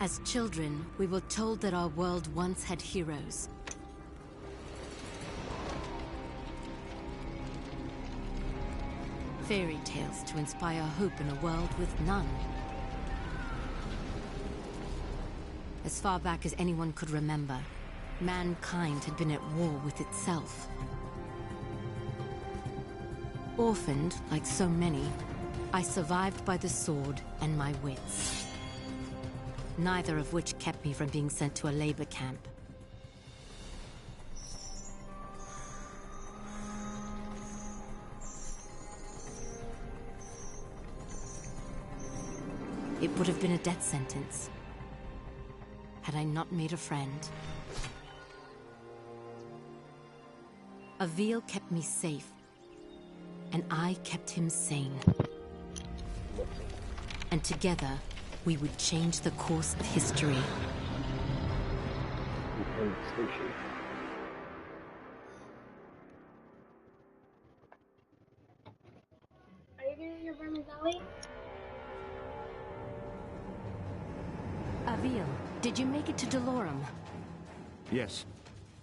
As children, we were told that our world once had heroes. Fairy tales to inspire hope in a world with none. As far back as anyone could remember, mankind had been at war with itself. Orphaned, like so many, I survived by the sword and my wits. Neither of which kept me from being sent to a labor camp. It would have been a death sentence had I not made a friend. Avil kept me safe, and I kept him sane. And together, we would change the course of history. Extinction. Are you doing your vermicelli? Avil, did you make it to Delorum? Yes.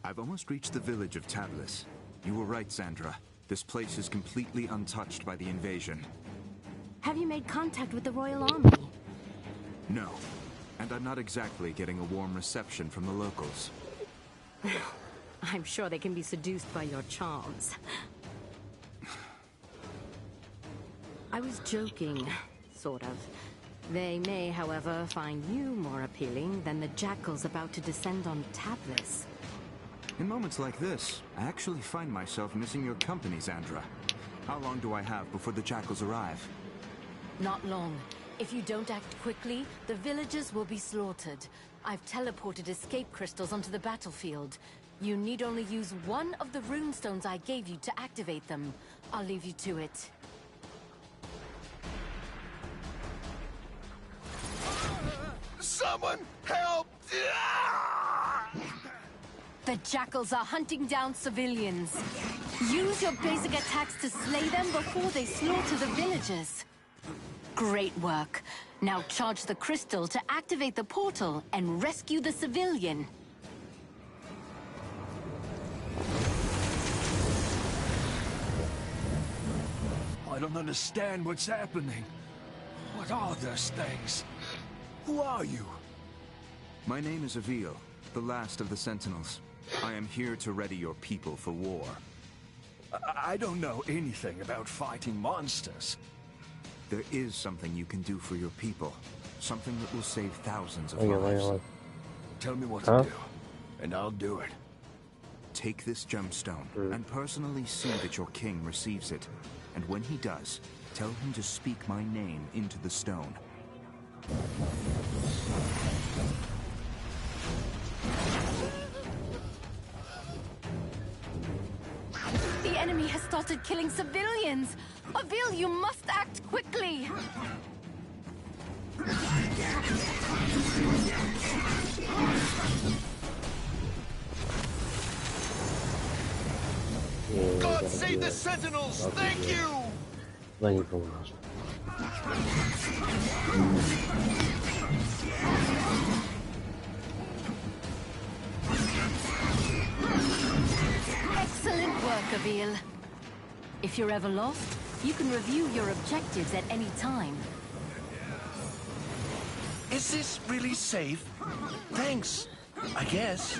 I've almost reached the village of Tablis. You were right, Sandra. This place is completely untouched by the invasion. Have you made contact with the Royal Army? No. And I'm not exactly getting a warm reception from the locals. I'm sure they can be seduced by your charms. I was joking, sort of. They may, however, find you more appealing than the jackals about to descend on Tablis. In moments like this, I actually find myself missing your company, Sandra. How long do I have before the jackals arrive? Not long. If you don't act quickly, the villagers will be slaughtered. I've teleported escape crystals onto the battlefield. You need only use one of the runestones I gave you to activate them. I'll leave you to it. Someone help! The jackals are hunting down civilians. Use your basic attacks to slay them before they slaughter the villagers. Great work. Now charge the crystal to activate the portal and rescue the civilian. I don't understand what's happening. What are those things? Who are you? My name is Avil, the last of the Sentinels. I am here to ready your people for war. I don't know anything about fighting monsters. There is something you can do for your people. Something that will save thousands of lives. Tell me what to do, and I'll do it. Take this gemstone and personally see that your king receives it. And when he does, tell him to speak my name into the stone. The enemy has started killing civilians! Avil, you must act quickly! God save the Sentinels! Thank you! Thank you very much. Excellent work, Avil. If you're ever lost, you can review your objectives at any time. Is this really safe? Thanks, I guess.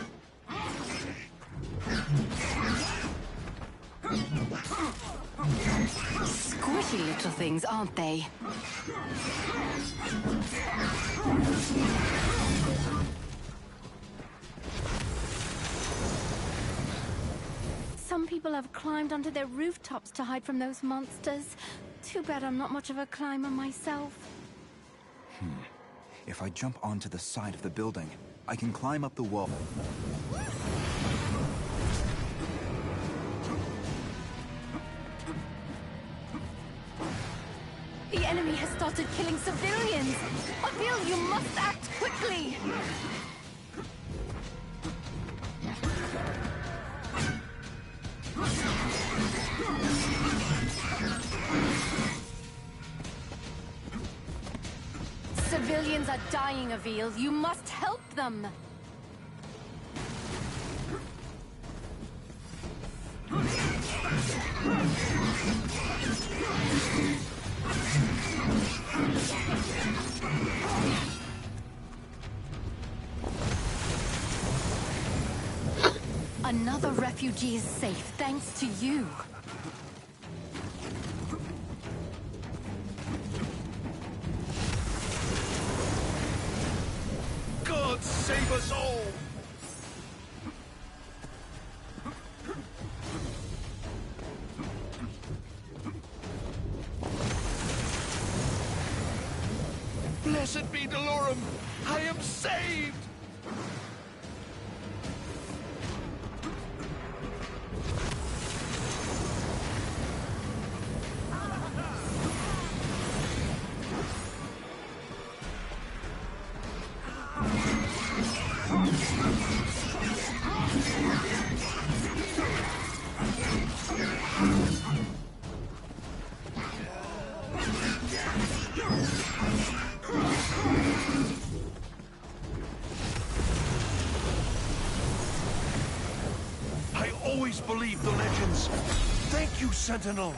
Squishy little things, aren't they? Some people have climbed onto their rooftops to hide from those monsters. Too bad I'm not much of a climber myself. If I jump onto the side of the building, I can climb up the wall. The enemy has started killing civilians! Avil, you must act quickly! civilians are dying, Avil. You must help them! Another refugee is safe, thanks to you. God save us all! Blessed be Delorum! I am saved! I always believed the legends. Thank you, Sentinel.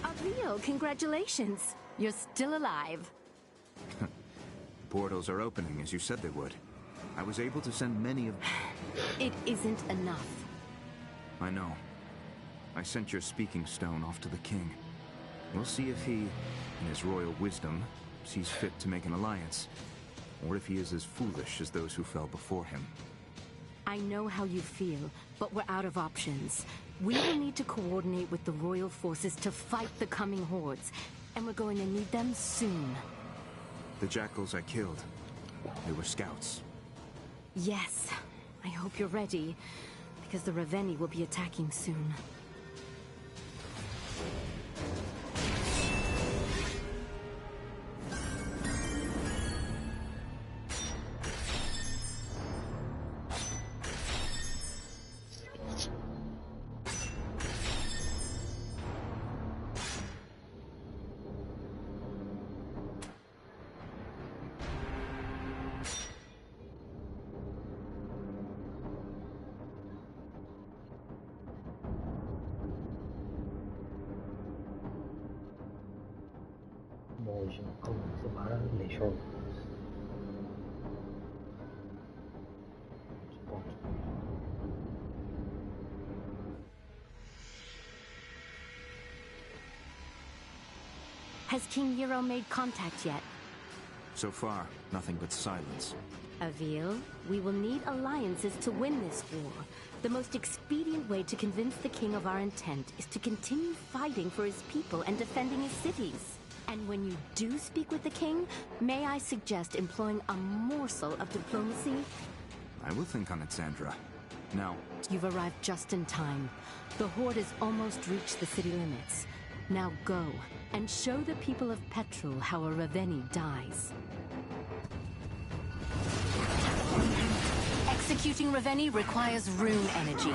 Avil, congratulations. You're still alive. Portals are opening, as you said they would. I was able to send many of... It isn't enough. I know. I sent your speaking stone off to the king. We'll see if he, in his royal wisdom, sees fit to make an alliance. Or if he is as foolish as those who fell before him. I know how you feel, but we're out of options. We will need to coordinate with the royal forces to fight the coming hordes. And we're going to need them soon. The jackals I killed, they were scouts. Yes. I hope you're ready, because the Raveni will be attacking soon. Bon, je vais commencer par là, les choses. Je pense. Has King Hero made contact yet? So far, nothing but silence. Avil, we will need alliances to win this war. The most expedient way to convince the king of our intent is to continue fighting for his people and defending his cities. And when you do speak with the king, may I suggest employing a morsel of diplomacy? I will think on it, Sandra. Now, You've arrived just in time. The Horde has almost reached the city limits. Now go, and show the people of Petrol how a Raveni dies. Executing Raveni requires rune energy.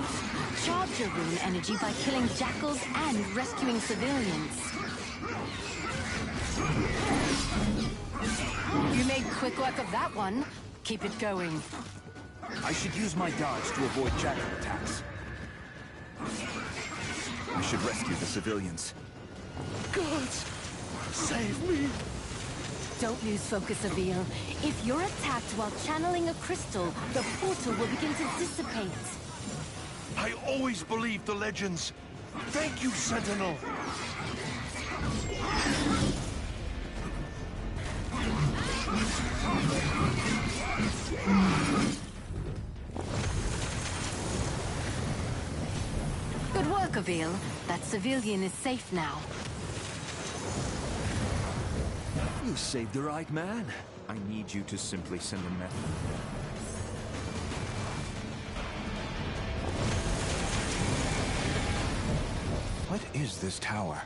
Charge your rune energy by killing jackals and rescuing civilians. You made quick work of that one. Keep it going. I should use my dodge to avoid jackal attacks. I should rescue the civilians. Gods, save me! Don't lose focus, Avil. If you're attacked while channeling a crystal, the portal will begin to dissipate. I always believed the legends. Thank you, Sentinel. Good work, Avil. That civilian is safe now. You saved the right man. I need you to simply send a method. What is this tower?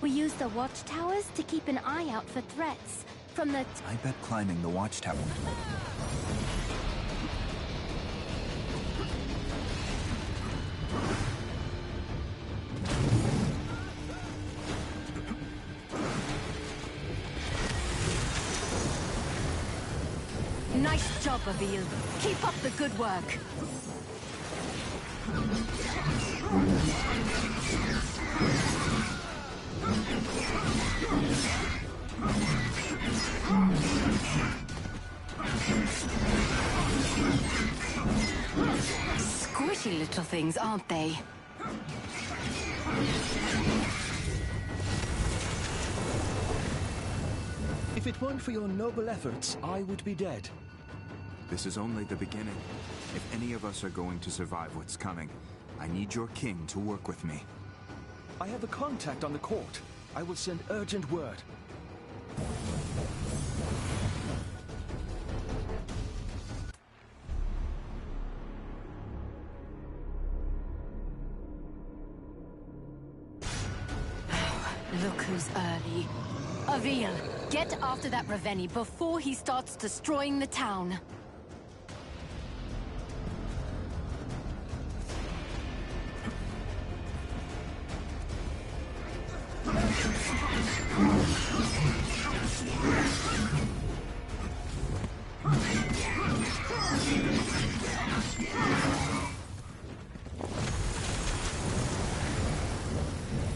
We use the watchtowers to keep an eye out for threats. From the... I bet climbing the watchtower. job, Avil. Keep up the good work. Squishy little things, aren't they? If it weren't for your noble efforts, I would be dead. This is only the beginning. If any of us are going to survive what's coming, I need your king to work with me. I have a contact on the court. I will send urgent word. Look who's early. Avil, get after that Ravenni before he starts destroying the town.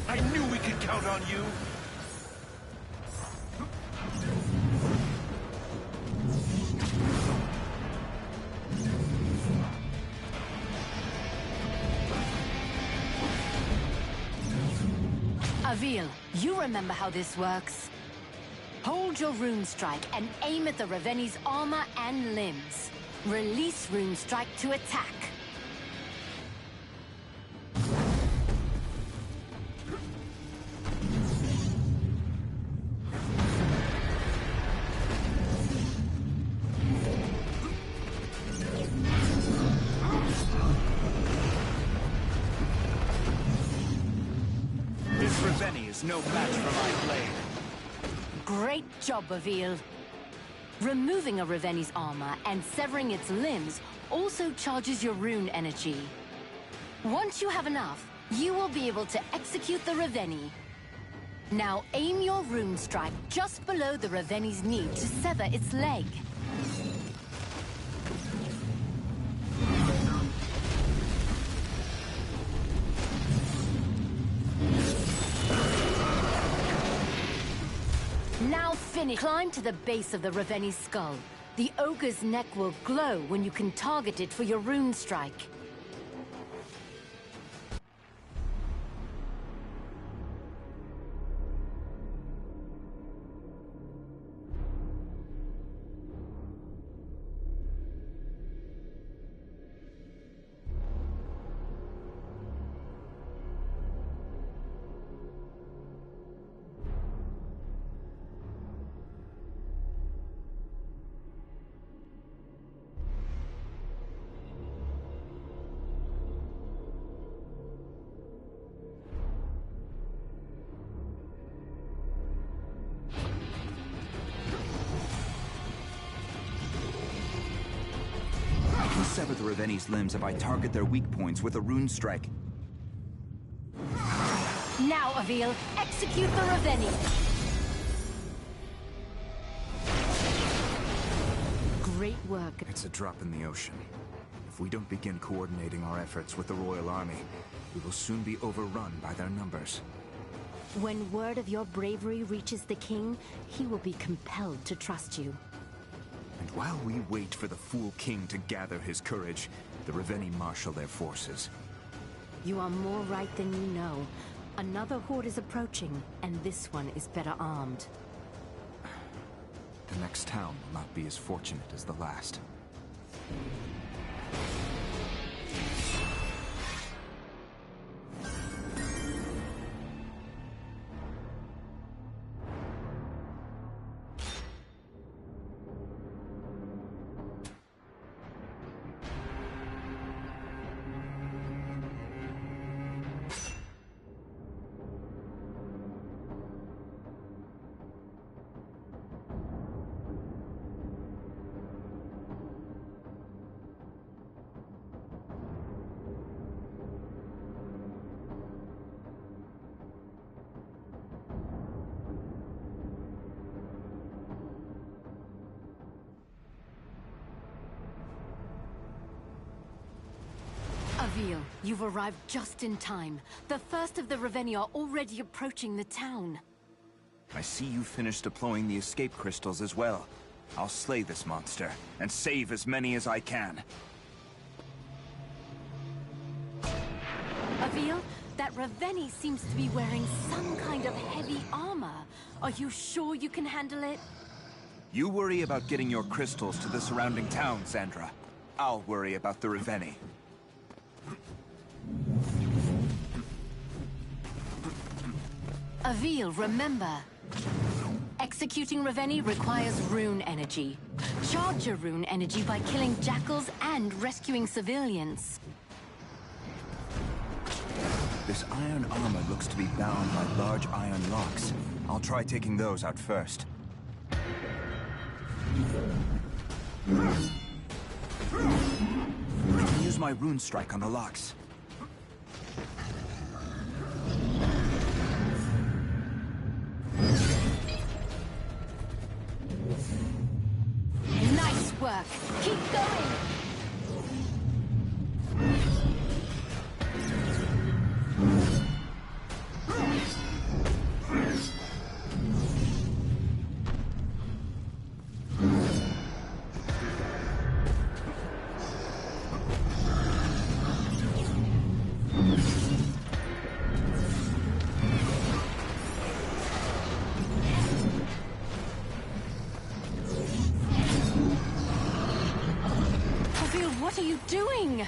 I knew we could count on you! Avil, you remember how this works. Hold your rune strike and aim at the Ravenni's armor and limbs. Release rune strike to attack. This Ravenni is no match for my blade. Great job, Avil. Removing a Ravenni's armor and severing its limbs also charges your rune energy. Once you have enough, you will be able to execute the Ravenni. Now aim your rune strike just below the Ravenni's knee to sever its leg. Now finish. Climb to the base of the Ravenni's skull. The ogre's neck will glow when you can target it for your rune strike. Sever the Ravenni's limbs if I target their weak points with a rune strike. Now, Avil, execute the Ravenni! Great work. It's a drop in the ocean. If we don't begin coordinating our efforts with the Royal Army, we will soon be overrun by their numbers. When word of your bravery reaches the king, he will be compelled to trust you. And while we wait for the fool king to gather his courage, the Ravenni marshal their forces. You are more right than you know. Another horde is approaching, and this one is better armed. The next town will not be as fortunate as the last. Avil, you've arrived just in time. The first of the Reveni are already approaching the town. I see you finished deploying the escape crystals as well. I'll slay this monster, and save as many as I can. Avil, that Reveni seems to be wearing some kind of heavy armor. Are you sure you can handle it? You worry about getting your crystals to the surrounding town, Sandra. I'll worry about the Reveni. Avil, remember. Executing Reveni requires rune energy. Charge your rune energy by killing jackals and rescuing civilians. This iron armor looks to be bound by large iron locks. I'll try taking those out first. I can use my rune strike on the locks. Nice work! Keep going! What are you doing?